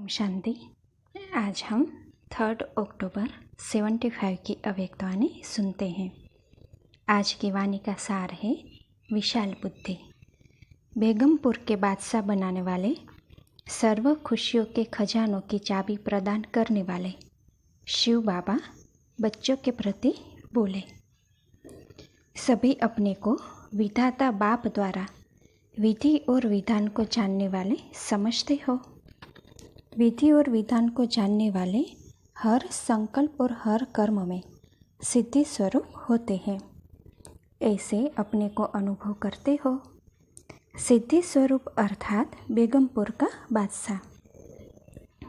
ओम शांति। आज हम 3 अक्टूबर 75 की अव्यक्तवाणी सुनते हैं। आज की वाणी का सार है विशाल बुद्धि। बेगमपुर के बादशाह बनाने वाले, सर्व खुशियों के खजानों की चाबी प्रदान करने वाले शिव बाबा बच्चों के प्रति बोले। सभी अपने को विधाता बाप द्वारा विधि और विधान को जानने वाले समझते हो। विधि और विधान को जानने वाले हर संकल्प और हर कर्म में सिद्धि स्वरूप होते हैं, ऐसे अपने को अनुभव करते हो। सिद्धि स्वरूप अर्थात बेगमपुर का बादशाह।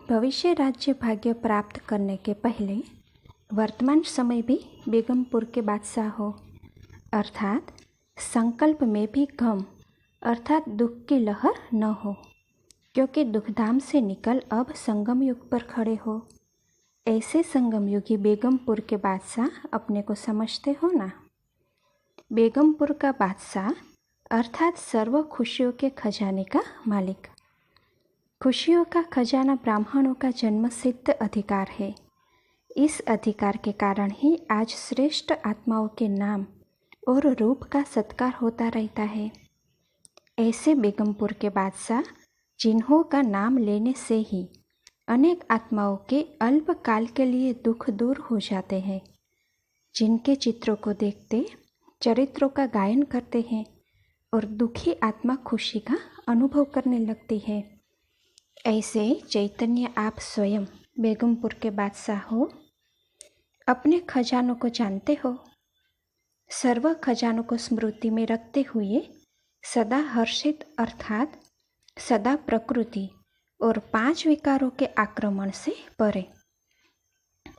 भविष्य राज्य भाग्य प्राप्त करने के पहले वर्तमान समय भी बेगमपुर के बादशाह हो, अर्थात संकल्प में भी गम अर्थात दुख की लहर न हो, क्योंकि दुखधाम से निकल अब संगम युग पर खड़े हो। ऐसे संगम युगी बेगमपुर के बादशाह अपने को समझते हो ना। बेगमपुर का बादशाह अर्थात सर्व खुशियों के खजाने का मालिक। खुशियों का खजाना ब्राह्मणों का जन्म सिद्ध अधिकार है। इस अधिकार के कारण ही आज श्रेष्ठ आत्माओं के नाम और रूप का सत्कार होता रहता है। ऐसे बेगमपुर के बादशाह जिन्हों का नाम लेने से ही अनेक आत्माओं के अल्प काल के लिए दुख दूर हो जाते हैं, जिनके चित्रों को देखते चरित्रों का गायन करते हैं और दुखी आत्मा खुशी का अनुभव करने लगती है। ऐसे चैतन्य आप स्वयं बेगमपुर के बादशाह हो। अपने खजानों को जानते हो। सर्व खजानों को स्मृति में रखते हुए सदा हर्षित अर्थात सदा प्रकृति और 5 विकारों के आक्रमण से परे,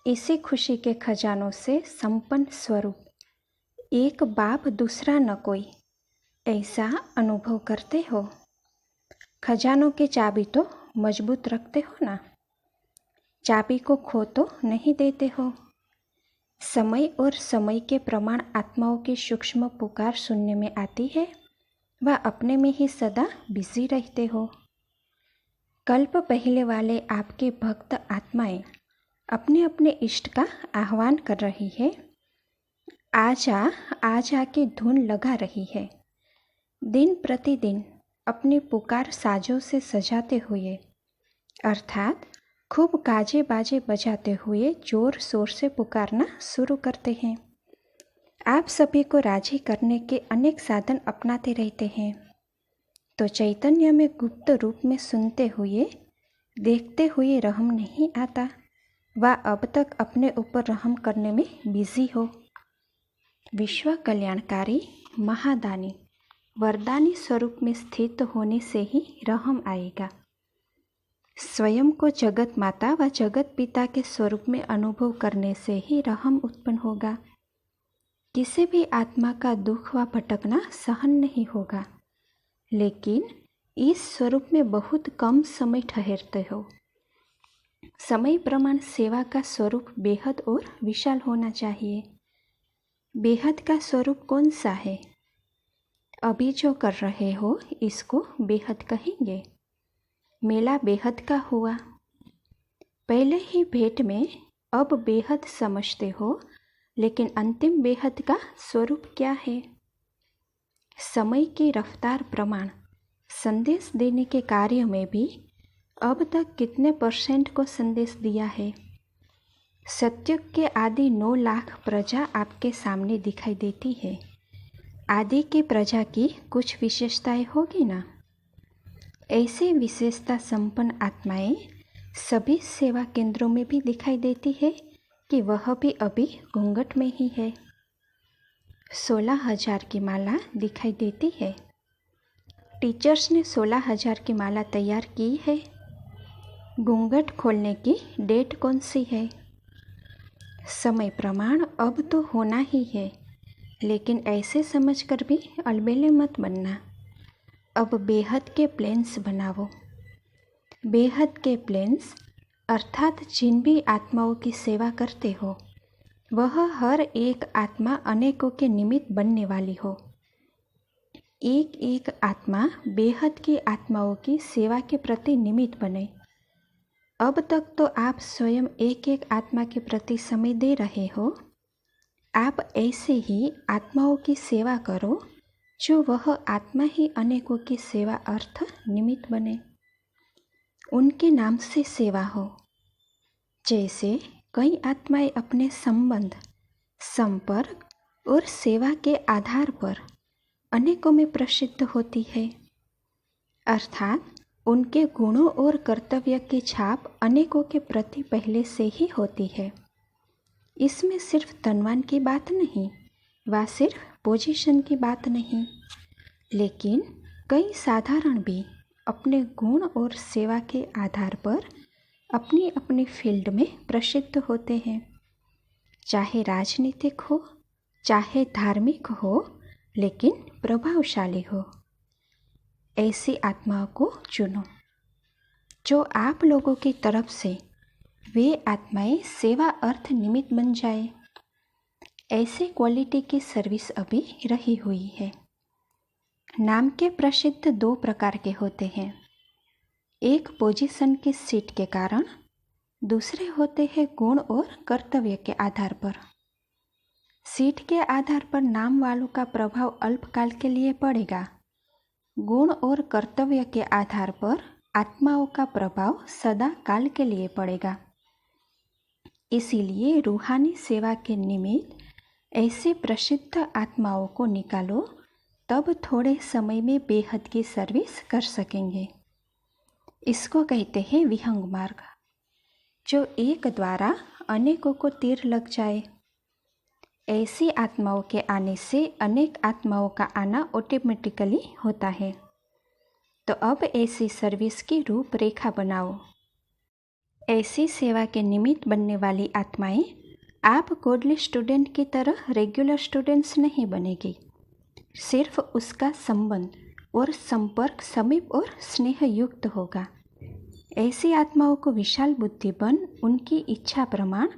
इसी खुशी के खजानों से संपन्न स्वरूप, एक बाप दूसरा न कोई, ऐसा अनुभव करते हो। खजानों की चाबी तो मजबूत रखते हो ना। चाबी को खो तो नहीं देते हो। समय और समय के प्रमाण आत्माओं की सूक्ष्म पुकार सुनने में आती है, वह अपने में ही सदा बिजी रहते हो। कल्प पहले वाले आपके भक्त आत्माएं अपने अपने इष्ट का आह्वान कर रही है। आजा की धुन लगा रही है। दिन प्रतिदिन अपनी पुकार साजों से सजाते हुए अर्थात खूब गाजे बाजे बजाते हुए जोर शोर से पुकारना शुरू करते हैं। आप सभी को राजी करने के अनेक साधन अपनाते रहते हैं, तो चैतन्य में गुप्त रूप में सुनते हुए देखते हुए रहम नहीं आता। वह अब तक अपने ऊपर रहम करने में बिजी हो। विश्व कल्याणकारी महादानी वरदानी स्वरूप में स्थित होने से ही रहम आएगा। स्वयं को जगत माता व जगत पिता के स्वरूप में अनुभव करने से ही रहम उत्पन्न होगा। किसी भी आत्मा का दुख व भटकना सहन नहीं होगा, लेकिन इस स्वरूप में बहुत कम समय ठहरते हो। समय प्रमाण सेवा का स्वरूप बेहद और विशाल होना चाहिए। बेहद का स्वरूप कौन सा है? अभी जो कर रहे हो इसको बेहद कहेंगे। मेला बेहद का हुआ। पहले ही भेंट में अब बेहद समझते हो, लेकिन अंतिम बेहद का स्वरूप क्या है? समय की रफ्तार प्रमाण संदेश देने के कार्य में भी अब तक कितने % को संदेश दिया है? सत्युग के आदि 9 लाख प्रजा आपके सामने दिखाई देती है। आदि की प्रजा की कुछ विशेषताएं होगी ना। ऐसे विशेषता संपन्न आत्माएं सभी सेवा केंद्रों में भी दिखाई देती है कि वह भी अभी घूंघट में ही है। 16,000 की माला दिखाई देती है। टीचर्स ने 16,000 की माला तैयार की है। घूंघट खोलने की डेट कौन सी है? समय प्रमाण अब तो होना ही है, लेकिन ऐसे समझकर भी अलबेले मत बनना। अब बेहद के प्लेन्स बनाओ। बेहद के प्लेन्स अर्थात जिन भी आत्माओं की सेवा करते हो, वह हर एक आत्मा अनेकों के निमित्त बनने वाली हो। एक एक आत्मा बेहद की आत्माओं की सेवा के प्रति निमित्त बने। अब तक तो आप स्वयं एक एक आत्मा के प्रति समय दे रहे हो। आप ऐसे ही आत्माओं की सेवा करो जो वह आत्मा ही अनेकों की सेवा अर्थ निमित्त बने। उनके नाम से सेवा हो। जैसे कई आत्माएं अपने संबंध, संपर्क और सेवा के आधार पर अनेकों में प्रसिद्ध होती है, अर्थात उनके गुणों और कर्तव्य की छाप अनेकों के प्रति पहले से ही होती है। इसमें सिर्फ धनवान की बात नहीं, व सिर्फ पोजीशन की बात नहीं, लेकिन कई साधारण भी अपने गुण और सेवा के आधार पर अपनी अपनी फील्ड में प्रसिद्ध होते हैं। चाहे राजनीतिक हो, चाहे धार्मिक हो, लेकिन प्रभावशाली हो। ऐसी आत्माओं को चुनो जो आप लोगों की तरफ से वे आत्माएं सेवा अर्थ निमित्त बन जाए। ऐसे क्वालिटी की सर्विस अभी रही हुई है। नाम के प्रसिद्ध 2 प्रकार के होते हैं। एक पोजीशन के सीट के कारण, दूसरे होते हैं गुण और कर्तव्य के आधार पर। सीट के आधार पर नाम वालों का प्रभाव अल्पकाल के लिए पड़ेगा। गुण और कर्तव्य के आधार पर आत्माओं का प्रभाव सदा काल के लिए पड़ेगा। इसीलिए रूहानी सेवा के निमित्त ऐसे प्रसिद्ध आत्माओं को निकालो, तब थोड़े समय में बेहद की सर्विस कर सकेंगे। इसको कहते हैं विहंग मार्ग, जो एक द्वारा अनेकों को तीर लग जाए। ऐसी आत्माओं के आने से अनेक आत्माओं का आना ऑटोमेटिकली होता है। तो अब ऐसी सर्विस की रूपरेखा बनाओ। ऐसी सेवा के निमित्त बनने वाली आत्माएं आप गॉडली स्टूडेंट की तरह रेगुलर स्टूडेंट्स नहीं बनेगी। सिर्फ उसका संबंध और संपर्क समीप और स्नेह युक्त होगा। ऐसी आत्माओं को विशाल बुद्धि बन उनकी इच्छा प्रमाण,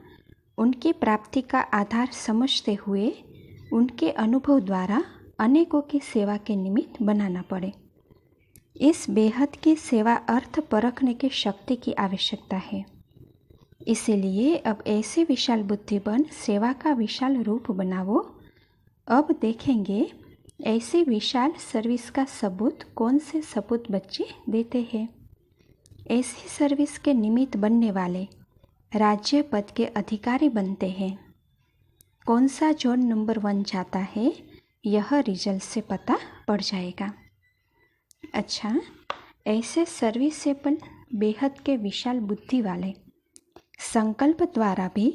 उनकी प्राप्ति का आधार समझते हुए उनके अनुभव द्वारा अनेकों की सेवा के निमित्त बनाना पड़े। इस बेहद की सेवा अर्थ परखने की शक्ति की आवश्यकता है। इसीलिए अब ऐसे विशाल बुद्धि बन सेवा का विशाल रूप बनाओ। अब देखेंगे ऐसी विशाल सर्विस का सबूत कौन से सपूत बच्चे देते हैं। ऐसी सर्विस के निमित्त बनने वाले राज्य पद के अधिकारी बनते हैं। कौन सा जोन नंबर 1 जाता है, यह रिजल्ट से पता पड़ जाएगा। अच्छा, ऐसे सर्विस से पण बेहद के विशाल बुद्धि वाले संकल्प द्वारा भी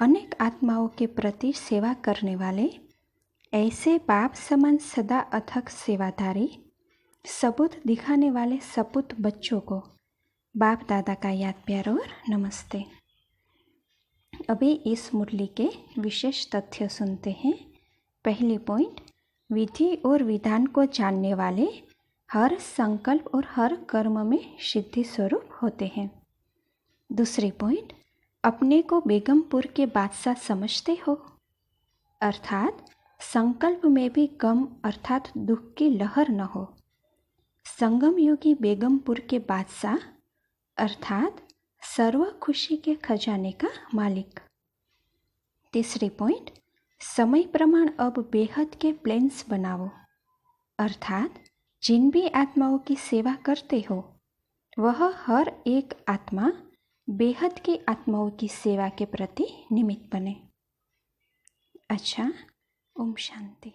अनेक आत्माओं के प्रति सेवा करने वाले ऐसे बाप समान सदा अथक सेवाधारी सबूत दिखाने वाले सपूत बच्चों को बाप दादा का याद प्यार और नमस्ते। अभी इस मुरली के विशेष तथ्य सुनते हैं। पहली पॉइंट, विधि और विधान को जानने वाले हर संकल्प और हर कर्म में सिद्धि स्वरूप होते हैं। दूसरी पॉइंट, अपने को बेगमपुर के बादशाह समझते हो, अर्थात संकल्प में भी गम अर्थात दुख की लहर न हो। संगम योगी बेगमपुर के बादशाह अर्थात सर्व खुशी के खजाने का मालिक। तीसरी पॉइंट, समय प्रमाण अब बेहद के प्लान्स बनाओ, अर्थात जिन भी आत्माओं की सेवा करते हो वह हर एक आत्मा बेहद की आत्माओं की सेवा के प्रति निमित्त बने। अच्छा, ओम शांति।